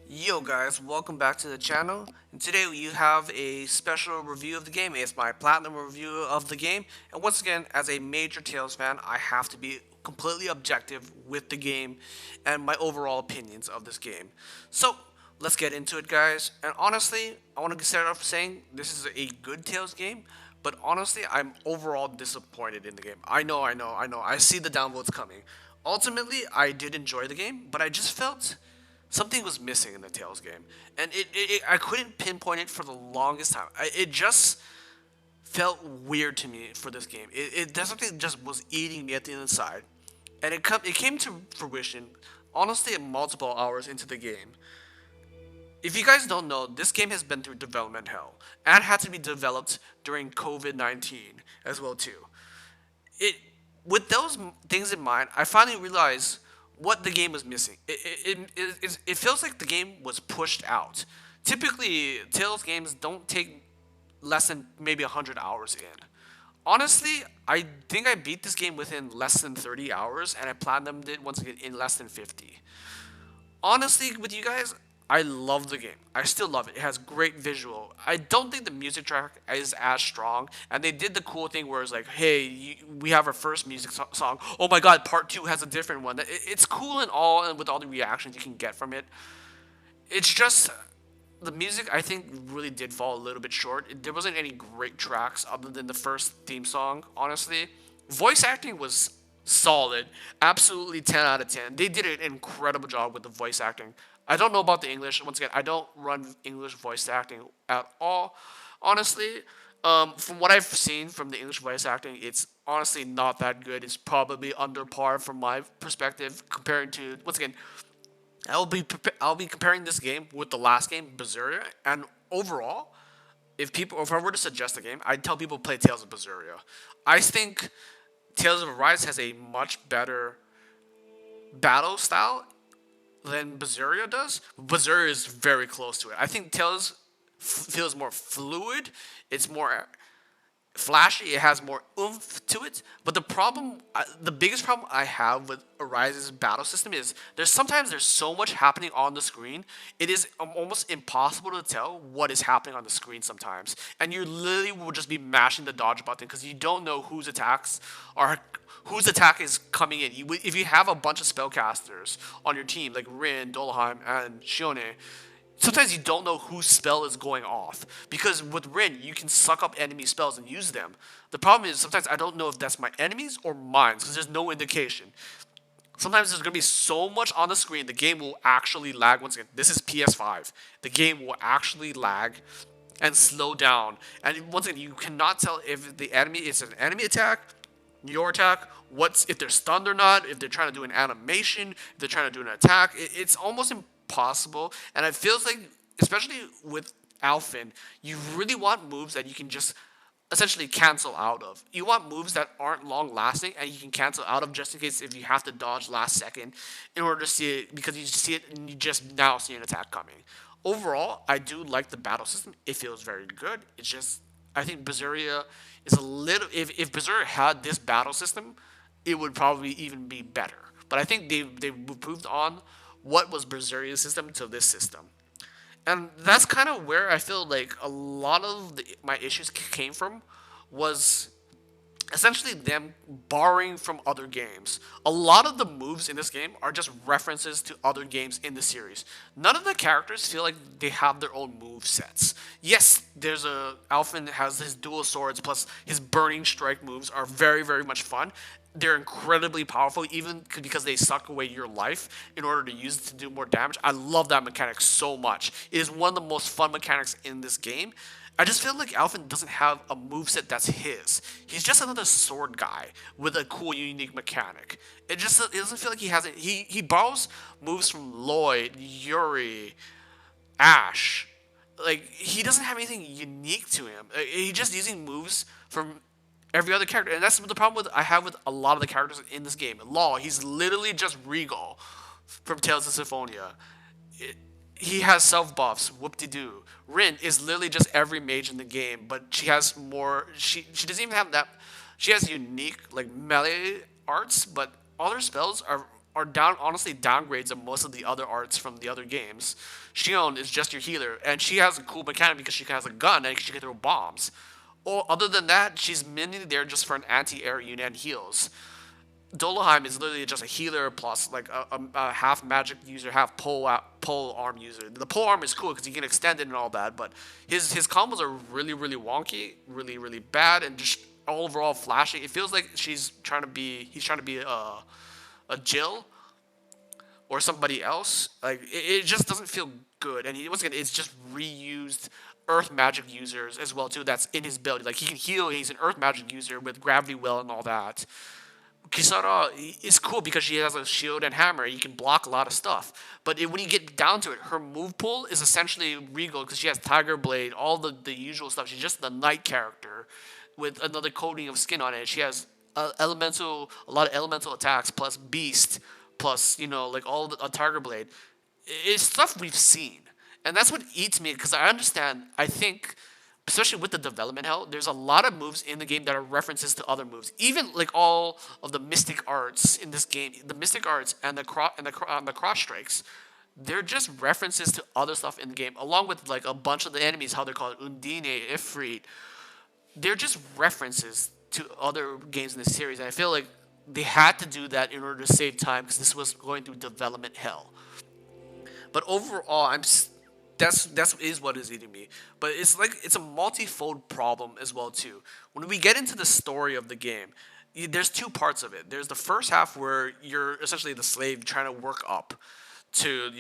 Yo guys, welcome back to the channel. And today you have a special review of the game. It's my platinum review of the game. And once again, as a major Tales fan, I have to be completely objective with the game and my overall opinions of this game. So, let's get into it guys. And honestly, I want to start off saying this is a good Tales game. But honestly, I'm overall disappointed in the game. I know. I see the downvotes coming. Ultimately, I did enjoy the game, but I just felt something was missing in the Tails game, and I couldn't pinpoint it for the longest time. It just felt weird to me for this game. There's something that just was eating me at the inside, and it came to fruition. Honestly, multiple hours into the game. If you guys don't know, this game has been through development hell and had to be developed during COVID-19 as well too. It with those things in mind, I finally realized what the game was missing. It feels like the game was pushed out. Typically, Tales games don't take less than maybe 100 hours in. Honestly, I think I beat this game within less than 30 hours, and I platinumed it once again in less than 50. Honestly, with you guys, I love the game. I still love it. It has great visual. I don't think the music track is as strong, and they did the cool thing where it's like, hey, we have our first music song. Oh my god, part two has a different one. It's cool and all, and with all the reactions you can get from it. It's just the music I think really did fall a little bit short. There wasn't any great tracks other than the first theme song, honestly. Voice acting was solid, absolutely 10 out of 10. They did an incredible job with the voice acting. I don't know about the English. Once again, I don't run English voice acting at all. Honestly, from what I've seen from the English voice acting, it's honestly not that good. It's probably under par from my perspective comparing to once again I'll be comparing this game with the last game, Berseria, and overall, if I were to suggest a game, I'd tell people to play Tales of Berseria. I think Tales of Arise has a much better battle style than Berseria does. Berseria is very close to it. I think Tales feels more fluid. It's more flashy. It has more oomph to it. But the biggest problem I have with Arise's battle system is there's so much happening on the screen. It is almost impossible to tell what is happening on the screen sometimes, and you literally will just be mashing the dodge button because you don't know whose attack is coming in. If you have a bunch of spellcasters on your team like Rin, Dolheim, and Shione, sometimes you don't know whose spell is going off because with Rin you can suck up enemy spells and use them. The problem is sometimes I don't know if that's my enemies or mine because there's no indication. Sometimes there's gonna be so much on the screen the game will actually lag. Once again, this is PS5. The game will actually lag and slow down. And once again, you cannot tell if the enemy is an enemy attack, your attack, if they're stunned or not, if they're trying to do an animation, if they're trying to do an attack. It's almost impossible. And it feels like, especially with Alphen, you really want moves that you can just essentially cancel out of. You want moves that aren't long lasting and you can cancel out of just in case if you have to dodge last second in order to see it because you see it and you just now see an attack coming. Overall, I do like the battle system. It feels very good. It's just I think Berseria is a little if Berseria had this battle system, it would probably even be better. But I think they improved on what was Berseria's system to this system. And that's kind of where I feel like a lot of my issues came from was essentially them borrowing from other games. A lot of the moves in this game are just references to other games in the series. None of the characters feel like they have their own move sets. Yes, Alphen has his dual swords plus his burning strike moves are very very much fun. They're incredibly powerful even because they suck away your life in order to use it to do more damage. I love that mechanic so much. It is one of the most fun mechanics in this game. I just feel like Alphen doesn't have a moveset that's his. He's just another sword guy with a cool, unique mechanic. It doesn't feel like he has it. He borrows moves from Lloyd, Yuri, Ash. Like he doesn't have anything unique to him. He's just using moves from every other character, and that's the problem I have with a lot of the characters in this game. Law, he's literally just Regal from Tales of Symphonia. He has self buffs. Whoop de doo. Rin is literally just every mage in the game, but she has more. She doesn't even have that. She has unique like melee arts, but all her spells are down honestly downgrades of most of the other arts from the other games. Shion is just your healer, and she has a cool mechanic because she has a gun and she can throw bombs. Or other than that, she's mainly there just for an anti-air unit and heals. Dolheim is literally just a healer plus like a half magic user, half pole arm user. The pole arm is cool because you can extend it and all that, but his combos are really wonky, really bad, and just overall flashy. It feels like he's trying to be a Jill or somebody else. Like it just doesn't feel good. And once again, it's just reused Earth magic users as well too. That's in his build. Like he can heal. He's an Earth magic user with gravity well and all that. Kisara is cool because she has a shield and hammer. You can block a lot of stuff. But when you get down to it, her move pool is essentially Regal because she has Tiger Blade, all the usual stuff. She's just the knight character with another coating of skin on it. She has a lot of elemental attacks plus beast plus like all the Tiger Blade. It's stuff we've seen, and that's what eats me because I understand. I think especially with the development hell, there's a lot of moves in the game that are references to other moves. Even like all of the mystic arts in this game, the mystic arts and the cross strikes, they're just references to other stuff in the game, along with like a bunch of the enemies, how they're called Undine, Ifrit. They're just references to other games in the series, and I feel like they had to do that in order to save time because this was going through development hell. But overall, that's is what is eating me. But it's like it's a multifold problem as well too. When we get into the story of the game, there's two parts of it. There's the first half where you're essentially the slave trying to work up to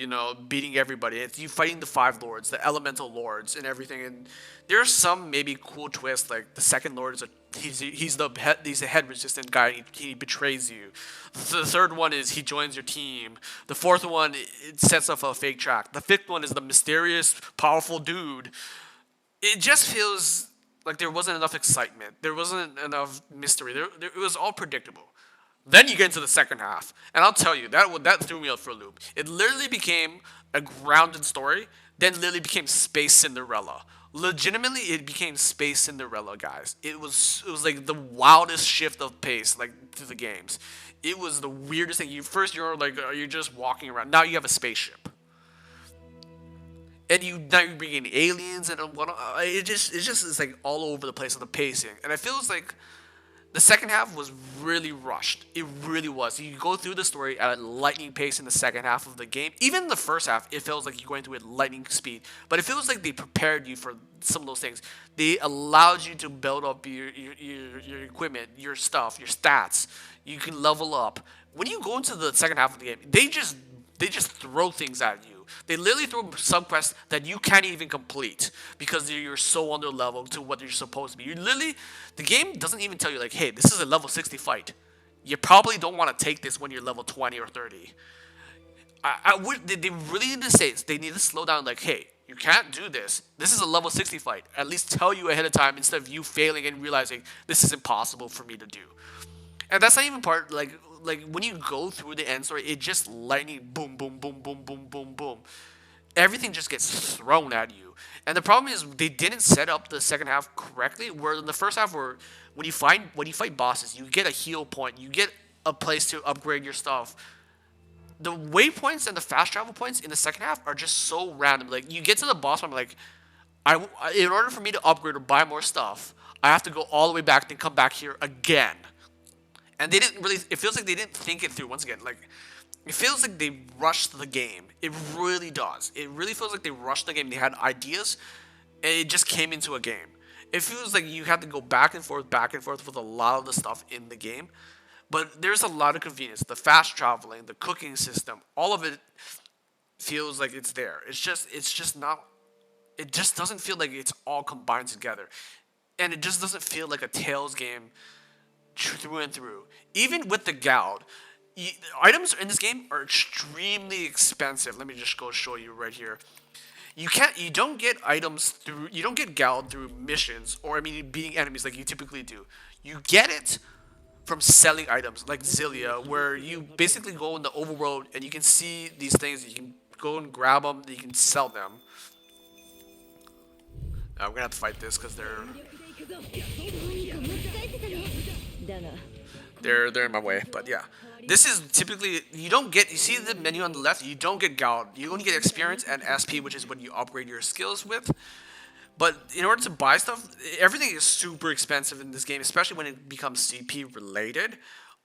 beating everybody. It's you fighting the five lords, the elemental lords, and everything. And there's some maybe cool twists like the second lord is he's a head resistant guy. And he betrays you. The third one is he joins your team. The fourth one it sets up a fake track. The fifth one is the mysterious powerful dude. It just feels like there wasn't enough excitement. There wasn't enough mystery. It was all predictable. Then you get into the second half, and I'll tell you that threw me out for a loop. It literally became a grounded story, then literally became Space Cinderella. Legitimately, it became Space Cinderella, guys. It was like the wildest shift of pace, like to the games. It was the weirdest thing. You're like you're just walking around. Now you have a spaceship, and now you're bringing aliens and what. It just is like all over the place with the pacing, and it feels like the second half was really rushed. It really was. You go through the story at a lightning pace in the second half of the game. Even the first half, it feels like you're going through at lightning speed. But it feels like they prepared you for some of those things. They allowed you to build up your equipment, your stuff, your stats. You can level up. When you go into the second half of the game, they just throw things at you. They literally throw subquests that you can't even complete because you're so under level to what you're supposed to be. The game doesn't even tell you like, hey, this is a level 60 fight. You probably don't want to take this when you're level 20 or 30. They really need to say they need to slow down. Like, hey, you can't do this. This is a level 60 fight. At least tell you ahead of time instead of you failing and realizing this is impossible for me to do. And that's not even part like when you go through the end story, it just lightning boom boom boom boom boom boom boom. Everything just gets thrown at you. And the problem is they didn't set up the second half correctly. Where in the first half, where when you fight bosses, you get a heal point, you get a place to upgrade your stuff. The waypoints and the fast travel points in the second half are just so random. Like you get to the boss, I'm like, in order for me to upgrade or buy more stuff, I have to go all the way back and come back here again. And they didn't really. It feels like they didn't think it through. Once again, like it feels like they rushed the game. It really does. It really feels like they rushed the game. They had ideas, and it just came into a game. It feels like you had to go back and forth with a lot of the stuff in the game. But there's a lot of convenience. The fast traveling, the cooking system, all of it feels like it's there. It's just not. It just doesn't feel like it's all combined together, and it just doesn't feel like a Tales game through and through. Even with the Gald, items in this game are extremely expensive. Let me just go show you right here. You don't get items through, you don't get Gald through missions or beating enemies like you typically do. You get it from selling items like Zilia, where you basically go in the overworld and you can see these things. You can go and grab them. You can sell them. I'm gonna have to fight this because they're They're in my way, but yeah. This is typically you don't get. You see the menu on the left. You don't get gold. You only get experience and SP, which is what you upgrade your skills with. But in order to buy stuff, everything is super expensive in this game, especially when it becomes CP related.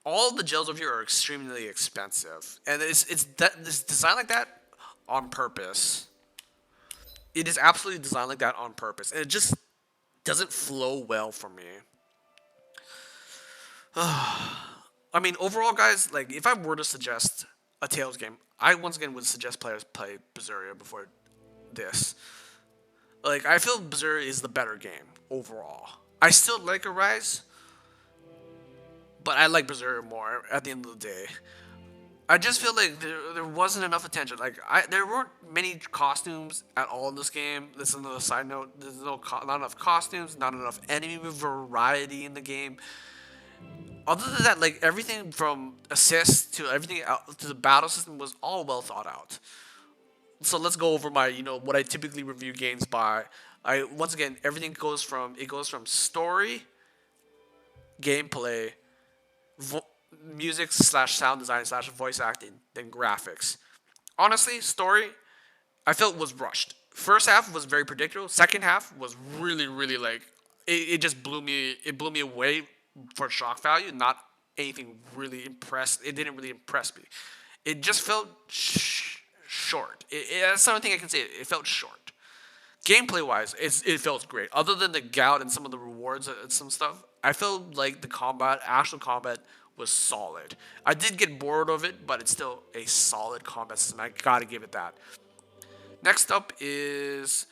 All the gels over here are extremely expensive, and it's designed like that on purpose. It is absolutely designed like that on purpose, and it just doesn't flow well for me. I mean, overall, guys, like if I were to suggest a Tails game, I once again would suggest players play Berseria before this. Like I feel Berseria is the better game overall. I still like Arise, but I like Berseria more at the end of the day. I just feel like there wasn't enough attention. Like there weren't many costumes at all in this game. This is another side note. There's not enough costumes, not enough enemy variety in the game. Other than that, like everything from assists to everything out to the battle system was all well thought out. So let's go over my what I typically review games by. I once again everything goes from story, gameplay, vo- music slash sound design slash voice acting, then graphics. Honestly, story I felt was rushed. First half was very predictable. Second half was really like it just blew me. It blew me away for shock value. Not anything really impressed. It didn't really impress me. It just felt short. That's the only thing I can say. It felt short. Gameplay wise, it felt great. Other than the gout and some of the rewards and some stuff, I felt like the actual combat, was solid. I did get bored of it, but it's still a solid combat system. I gotta give it that. Next up is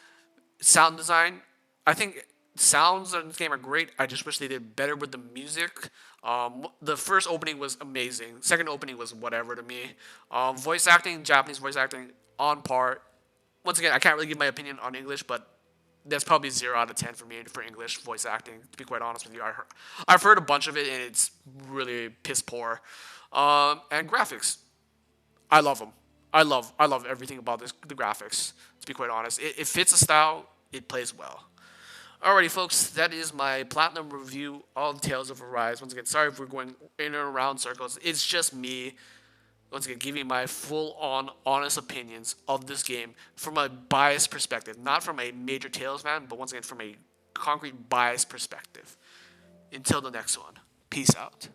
sound design. I think sounds in this game are great. I just wish they did better with the music. The first opening was amazing. Second opening was whatever to me. Voice acting, Japanese voice acting, on par. Once again, I can't really give my opinion on English, but that's probably 0 out of 10 for me for English voice acting. To be quite honest with you, I've heard a bunch of it and it's really piss poor. And graphics, I love them. I love everything about the graphics. To be quite honest, it fits the style. It plays well. Alrighty, folks, that is my platinum review of Tales of Arise. Once again, sorry if we're going in and around circles. It's just me, once again, giving my full-on, honest opinions of this game from a biased perspective. Not from a major Tales fan, but once again, from a concrete biased perspective. Until the next one, peace out.